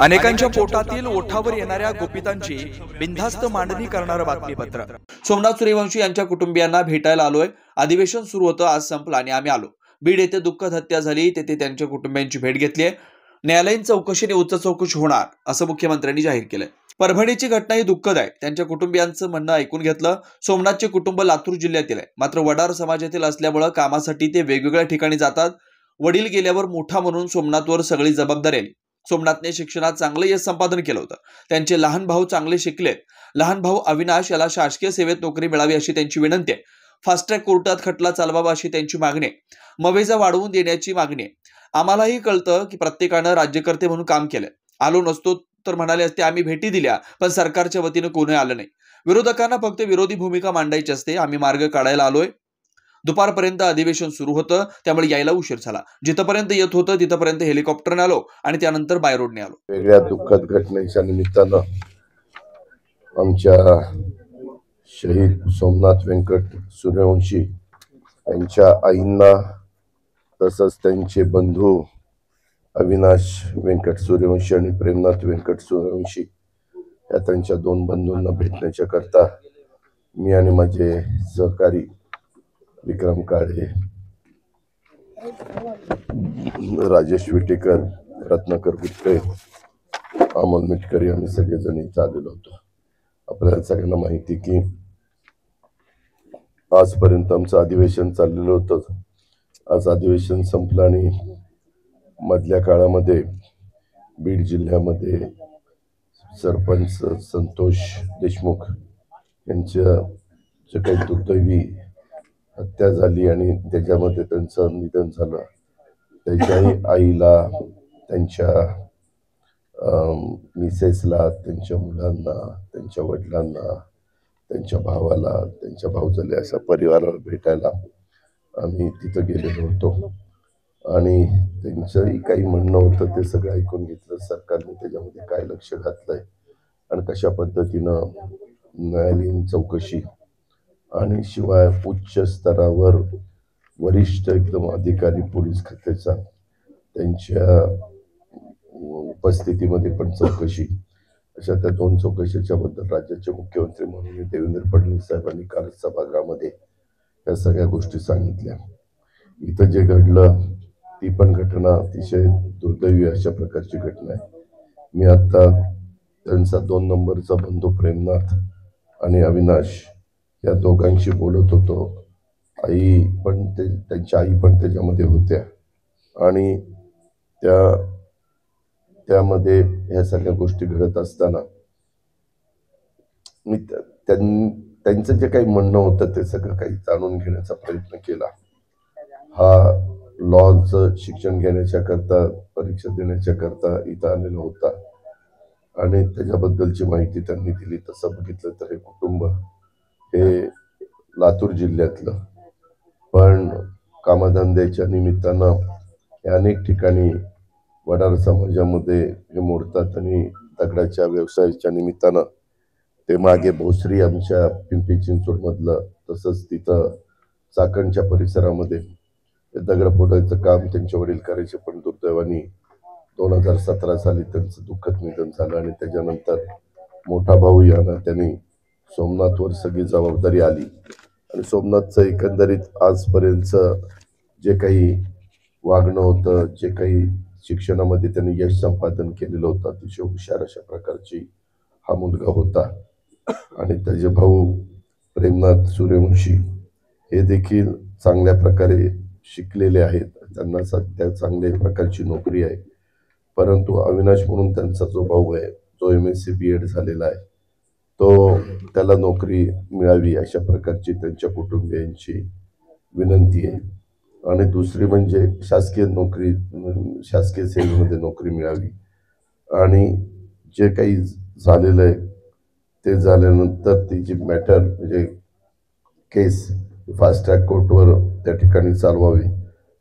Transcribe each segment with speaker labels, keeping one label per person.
Speaker 1: अनेकांच्या पोटातील ओठावर येणाऱ्या गुपितांची बिनधास्त मांडणी करणारं बातमीपत्र। सोमनाथ सूर्यवंशी यांच्या कुटुंबियांना भेटायला आलोय। अधिवेशन सुरू होतं, आज संपलं आणि आम्ही आलो। बीड येथे दुःखद हत्या झाली, तेथे त्यांच्या कुटुंबियांची भेट घेतली आहे। न्यायालयीन चौकशीने उच्च चौकशी होणार असं मुख्यमंत्र्यांनी जाहीर केलंय। परभणीची घटना ही दुःखद आहे, त्यांच्या कुटुंबियांचं म्हणणं ऐकून घेतलं। सोमनाथचे कुटुंब लातूर जिल्ह्यातील आहे, मात्र वडार समाजातील असल्यामुळे कामासाठी ते वेगवेगळ्या ठिकाणी जातात। वडील गेल्यावर मोठा म्हणून सोमनाथवर सगळी जबाबदारी आली। सोमनाथने शिक्षणात चांगलं यश संपादन केलं होतं। त्यांचे लहान भाऊ चांगले शिकलेत। लहान भाऊ अविनाश याला शासकीय सेवेत नोकरी मिळावी अशी त्यांची विनंती आहे। फास्ट ट्रॅक कोर्टात खटला चालवावा अशी त्यांची मागणी आहे। मवेजा वाढवून देण्याची मागणी आहे। आम्हालाही कळतं की प्रत्येकानं राज्यकर्ते म्हणून काम केलंय। आलो नसतो तर म्हणाले असते आम्ही भेटी दिल्या, पण सरकारच्या वतीनं कोणी आलं नाही। विरोधकांना फक्त विरोधी भूमिका मांडायची असते, आम्ही मार्ग काढायला आलोय। दुपारपर्यंत अधिवेशन सुरू होतं, त्यामुळे यायला उशीर झाला। जिथपर्यंत येत होतं तिथपर्यंत हेलिकॉप्टरने आलो आणि त्यानंतर बाय रोडने आलो।
Speaker 2: वेगळ्या दुःखद घटनेच्या निमित्तानं आमच्या शहीद सोमनाथ व्यंकट सूर्यवंशी यांच्या आईंना तसंच त्यांचे बंधू अविनाश व्यंकट सूर्यवंशी आणि प्रेमनाथ व्यंकट सूर्यवंशी या त्यांच्या दोन बंधूंना भेटण्याच्या करता मी आणि माझे सहकारी विक्रम काळे, राजेश विटेकर, रत्नाकर गुट्टे, अमोल मिटकरी आम्ही सगळेजण इथं आलेलो होतो। आपल्याला सगळ्यांना माहिती की आजपर्यंत आमचं अधिवेशन चाललेलं होतं। आज अधिवेशन संपलं आणि मधल्या काळामध्ये बीड जिल्ह्यामध्ये सरपंच संतोष देशमुख यांच्या जे काही दुर्दैवी हत्या झाली आणि त्याच्यामध्ये त्यांचं निधन झालं, त्याच्याही आईला, त्यांच्या मिसेसला, त्यांच्या मुलांना, त्यांच्या वडिलांना, त्यांच्या भावाला, त्यांच्या भाऊजाला अशा परिवाराला भेटायला आम्ही तिथं गेलेलो होतो आणि त्यांचंही काही म्हणणं होतं ते सगळं ऐकून घेतलं। सरकारने त्याच्यामध्ये काय लक्ष घातलंय आणि कशा पद्धतीनं न्यायालयीन चौकशी आणि शिवाय उच्च स्तरावर वरिष्ठ एकदम अधिकारी पोलीस खात्याचा त्यांच्या उपस्थितीमध्ये पण चौकशी, अशा त्या दोन चौकशीच्या बद्दल राज्याचे मुख्यमंत्री म्हणून देवेंद्र फडणवीस साहेबांनी काल सभागृहामध्ये या सगळ्या गोष्टी सांगितल्या। इथं जे घडलं ती पण घटना अतिशय दुर्दैवी अशा प्रकारची घटना आहे। मी आता त्यांचा 2 नंबरचा बंधू प्रेमनाथ आणि अविनाश या दोघांशी बोलत होतो। त्यांच्या आई पण त्याच्यामध्ये होत्या आणि त्यामध्ये ह्या सगळ्या गोष्टी घडत असताना मी त्यांचं जे काही म्हणणं होतं ते सगळं काही जाणून घेण्याचा प्रयत्न केला। हा लॉचं शिक्षण घेण्याच्या करता, परीक्षा देण्याच्या करता इथं आलेला होता आणि त्याच्याबद्दलची माहिती त्यांनी दिली। तसं बघितलं तर हे कुटुंब हे लातूर जिल्ह्यातलं, पण कामधंद्याच्या निमित्तानं हे अनेक ठिकाणी वडार समाजामध्ये हे मोडतात आणि दगडाच्या व्यवसायाच्या निमित्तानं ते मागे भोसरी आमच्या पिंपरी चिंचवड मधलं, तसंच तिथं चाकणच्या परिसरामध्ये दगड फोडायचं काम त्यांचे वडील करायचे, पण दुर्दैवाने 2017 साली त्यांचं दुःखद निधन झालं आणि त्याच्यानंतर मोठा भाऊ यांना त्यांनी सोमनाथवर सगळी जबाबदारी आली आणि सोमनाथचं एकंदरीत आजपर्यंत जे काही वागणं होतं, जे काही शिक्षणामध्ये त्यांनी यश संपादन केलेलं होतं, अतिशय हुशार अशा प्रकारची हा मुलगा होता आणि त्याचे भाऊ प्रेमनाथ सूर्यवंशी हे देखील चांगल्या प्रकारे शिकलेले आहेत, त्यांना सध्या चांगल्या प्रकारची नोकरी आहे। परंतु अविनाश म्हणून त्यांचा जो भाऊ आहे, जो MSc BEd झालेला आहे, तो त्याला नोकरी मिळावी अशा प्रकारची त्यांच्या कुटुंबियांची विनंती आहे आणि दुसरी म्हणजे शासकीय सेवेमध्ये नोकरी मिळावी आणि जे काही झालेलं आहे ते झाल्यानंतर तिची मॅटर म्हणजे केस फास्ट ट्रॅक कोर्टवर त्या ठिकाणी चालवावी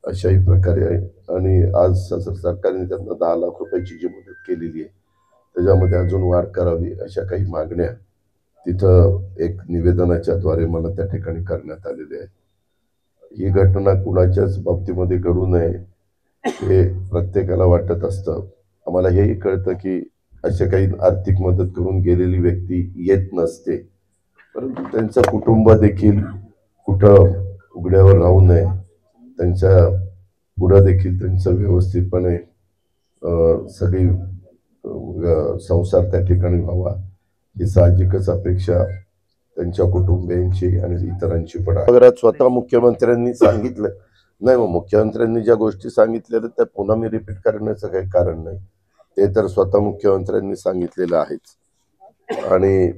Speaker 2: अशाही प्रकारे आहे आणि आज सरकारने त्यांना 10 लाख रुपयाची जी मदत केलेली आहे त्याच्यामध्ये अजून वाढ करावी अशा काही मागण्या तिथं एक निवेदनाच्या द्वारे मला त्या ठिकाणी करण्यात आलेले आहे। ही घटना कुणाच्याच बाबतीमध्ये घडू नये हे प्रत्येकाला वाटत असतं आम्हाला हेही कळतं की असे काही आर्थिक मदत करून गेलेली व्यक्ती येत नसते, परंतु त्यांचं कुटुंब देखील कुठं उघड्यावर राहू नये, त्यांच्या पुढं देखील त्यांचं व्यवस्थितपणे सगळी संसार त्या ठिकाणी व्हावा ही साहजिकच अपेक्षा त्यांच्या कुटुंबियांची आणि इतरांची पण आहे. स्वतः मुख्यमंत्र्यांनी सांगितलं नाही, मग मुख्यमंत्र्यांनी ज्या गोष्टी सांगितलेल्या त्या पुन्हा मी रिपीट करण्याचं काही कारण नाही, ते तर स्वतः मुख्यमंत्र्यांनी सांगितलेलं आहेच. आणि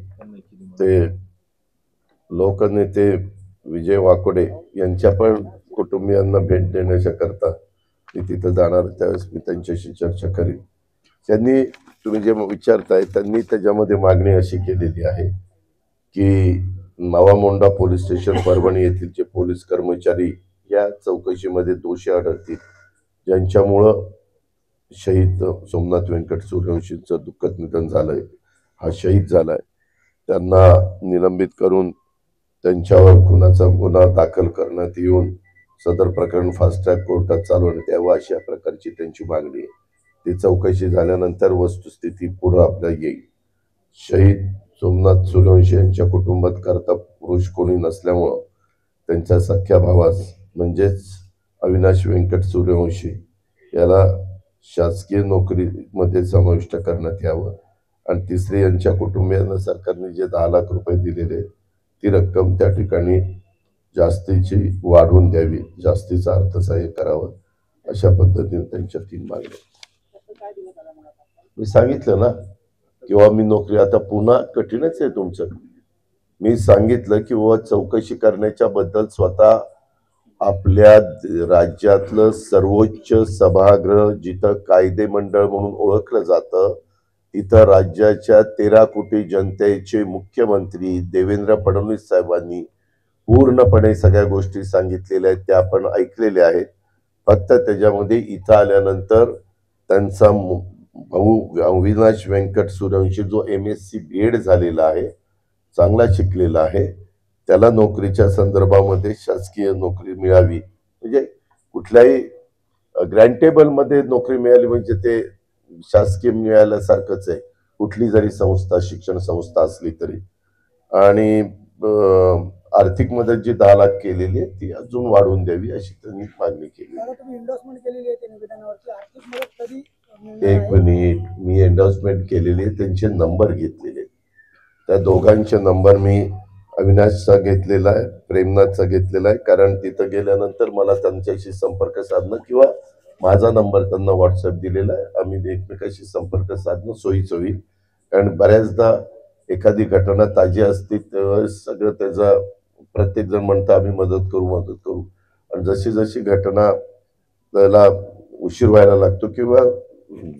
Speaker 2: ते लोकनेते विजय वाकोडे यांच्या पण कुटुंबियांना भेट देण्याच्या करता मी तिथं जाणार, त्यावेळेस मी त्यांच्याशी चर्चा करीन. त्यांनी तुम्ही जे विचारताय त्यांनी त्याच्यामध्ये मागणी अशी केलेली आहे की नवामोंडा पोलीस स्टेशन परभणी येथील जे पोलीस कर्मचारी या चौकशीमध्ये दोषी आढळतील, ज्यांच्यामुळं शहीद सोमनाथ व्यंकट सूर्यवंशींचं दुःखद निधन झालंय, हा शहीद झालाय, त्यांना निलंबित करून त्यांच्यावर खुनाचा गुन्हा दाखल करण्यात येऊन सदर प्रकरण फास्ट ट्रॅक कोर्टात चालवण्यात यावं अशा प्रकारची त्यांची मागणी आहे. ती चौकशी झाल्यानंतर वस्तुस्थिती पुढे आपल्या येईल. शहीद सोमनाथ सूर्यवंशी यांच्या कुटुंबात करता पुरुष कोणी नसल्यामुळं त्यांच्या सख्या भावास म्हणजेच अविनाश व्यंकट सूर्यवंशी याला शासकीय नोकरीमध्ये समाविष्ट करण्यात यावं आणि तिसरी यांच्या कुटुंबियांना सरकारने जे 10 लाख रुपये दिलेले ती रक्कम त्या ठिकाणी जास्तीची वाढवून द्यावी, जास्तीचं अर्थसहाय्य करावं, अशा पद्धतीने त्यांच्या 3 मागण्या. मी सांगितलं ना किंवा मी नोकरी, आता पुन्हा कठीणच आहे तुमचं. मी सांगितलं की व चौकशी करण्याच्या बद्दल स्वतः आपल्या राज्यातलं सर्वोच्च सभागृह जिथं कायदे मंडळ म्हणून ओळखलं जातं, तिथं राज्याच्या 13 कोटी जनतेचे मुख्यमंत्री देवेंद्र फडणवीस साहेबांनी पूर्णपणे सगळ्या गोष्टी सांगितलेल्या आहेत, त्या आपण ऐकलेल्या आहेत. फक्त त्याच्यामध्ये इथं आल्यानंतर त्यांचा भाऊ अविनाश व्यंकट सूर्यवंशी जो MSc BEd झालेला आहे, चांगला शिकलेला आहे, त्याला नोकरीच्या संदर्भामध्ये शासकीय नोकरी मिळावी, म्हणजे कुठल्याही ग्रँटेबल मध्ये नोकरी मिळाली म्हणजे ते शासकीय मिळाल्यासारखंच आहे, कुठली जरी संस्था शिक्षण संस्था असली तरी. आणि आर्थिक मदत जी 10 लाख केलेली आहे ती अजून वाढवून द्यावी अशी त्यांनी मागणी केली. एक मिनिट, मी एंडोर्समेंट केलेली आहे, त्यांचे नंबर घेतलेले, त्या दोघांचे नंबर मी अविनाशचा घेतलेला आहे, प्रेमनाथचा घेतलेला आहे, कारण तिथं गेल्यानंतर मला त्यांच्याशी संपर्क साधणं किंवा माझा नंबर त्यांना व्हॉट्सअप दिलेला आहे, आम्ही एकमेकाशी संपर्क साधणं सोयीचं होईल. कारण बऱ्याचदा एखादी घटना ताजी असते त्यावेळेस सगळं त्याचा प्रत्येक जण म्हणतं आम्ही मदत करू, आणि जशी जशी घटना त्याला उशीर व्हायला लागतो किंवा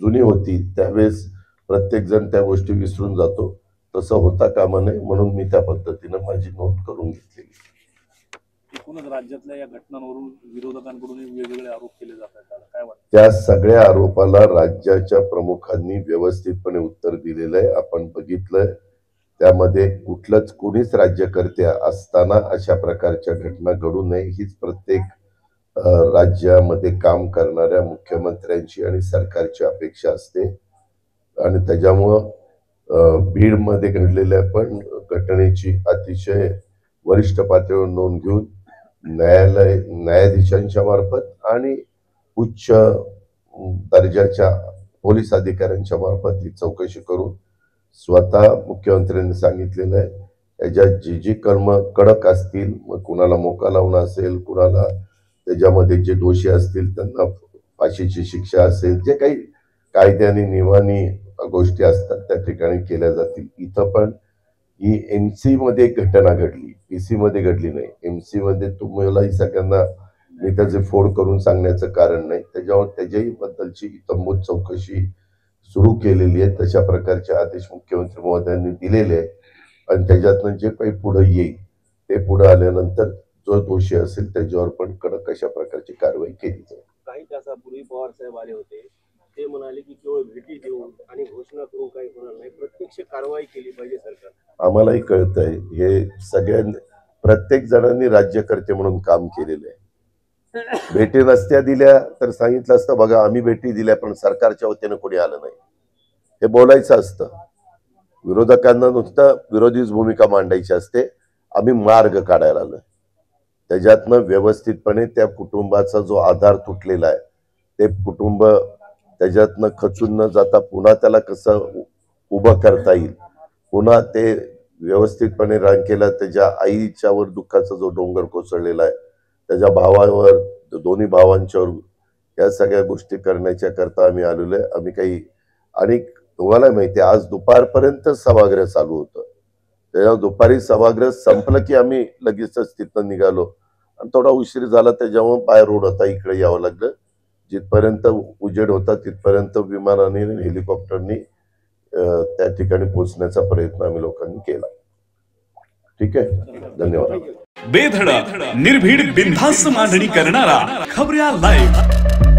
Speaker 2: जुनी होती त्यावेळेस प्रत्येक जण त्या गोष्टी विसरून जातो, तसं होता कामा नये म्हणून मी त्या पद्धतीनं माझी नोंद करून घेतलेली.
Speaker 3: एकूणच राज्यातल्या या घटनांवरून विरोधकांकडून वेगवेगळे आरोप केले जातात, काय वाटतं?
Speaker 2: त्या सगळ्या आरोपाला राज्याच्या प्रमुखांनी व्यवस्थितपणे उत्तर दिलेलं आहे, आपण बघितलंय. त्यामध्ये कुठलंच कोणीच राज्यकर्ते असताना अशा प्रकारच्या घटना घडू नये हीच प्रत्येक राज्यामध्ये काम करणाऱ्या मुख्यमंत्र्यांची आणि सरकारची अपेक्षा असते. आणि त्याच्यामुळं बीडमध्ये घडलेल्या पण घटनेची अतिशय वरिष्ठ पातळीवर नोंद घेऊन न्यायाधीशांच्या मार्फत आणि उच्च दर्जाच्या पोलीस अधिकाऱ्यांच्या मार्फत ही चौकशी करून स्वतः मुख्यमंत्र्यांनी सांगितलेलं आहे, याच्यात जी कलम कडक असतील, मग कुणाला मोका लावणं असेल, कुणाला त्याच्यामध्ये जे दोषी असतील त्यांना फाशीची शिक्षा असेल, जे काही कायद्याने नियमाने गोष्टी असतात त्या ठिकाणी केल्या जातील. इथं पण ही MC मध्ये एक घटना घडली, PC मध्ये घडली नाही. MC मध्ये तुम्हालाही सगळ्यांना मी त्याचे फोन करून सांगण्याचं कारण नाही, त्याच्यावर त्याच्याही बद्दलची इत्थंभूत चौकशी सुरू केलेली आहे. तशा प्रकारचे आदेश मुख्यमंत्री महोदयांनी दिलेले आहे आणि त्याच्यातनं जे काही पुढे येईल ते पुढे आल्यानंतर जो दोषी असेल त्याच्यावर पण कडक अशा प्रकारची कारवाई केली जाईल.
Speaker 3: काही तासापूर्वी पवार साहेब आले होते, ते म्हणाले की केवळ भेटी देऊन आणि घोषणा करून काही होणार नाही, प्रत्यक्ष कारवाई केली पाहिजे सरकार.
Speaker 2: आम्हालाही कळतंय, हे सगळ्यांनी प्रत्येक जणांनी राज्यकर्ते म्हणून काम केलेलं आहे. भेटी नसत्या दिल्या तर सांगितलं असतं बघा आम्ही भेटी दिल्या पण सरकारच्या वतीने कोणी आलं नाही, हे बोलायचं असतं. विरोधकांना नुसतं विरोधीच भूमिका मांडायची असते. आम्ही मार्ग काढायला आलोय, त्याच्यातनं व्यवस्थितपणे त्या कुटुंबाचा जो आधार तुटलेला आहे ते कुटुंब त्याच्यातनं खचून न जाता पुन्हा त्याला कसं उभं करता येईल, पुन्हा ते व्यवस्थितपणे रांकेला त्याच्या आईच्यावर दुःखाचा जो डोंगर कोसळलेला आहे, त्याच्या भावावर, दोन्ही भावांच्यावर, या सगळ्या गोष्टी करण्याच्या करता आम्ही आलेलो आहे. आम्ही काही, आणि तुम्हाला माहिती आहे आज दुपारपर्यंत सभागृह चालू होतं. तेव्हा दुपारी सभागृह संपलं की आम्ही लगेचच तिथं निघालो आणि थोडा उशीर झाला त्याच्यामुळे बाय रोड होता, इकडे यावं लागलं. जिथपर्यंत उजेड होता तिथपर्यंत विमानाने हेलिकॉप्टरनी त्या ठिकाणी पोहोचण्याचा प्रयत्न आम्ही लोकांनी केला. ठीक आहे, धन्यवाद.
Speaker 4: बेधडक निर्भीड बिनधास्त मांडणी करणारा खबऱ्या लाईव्ह.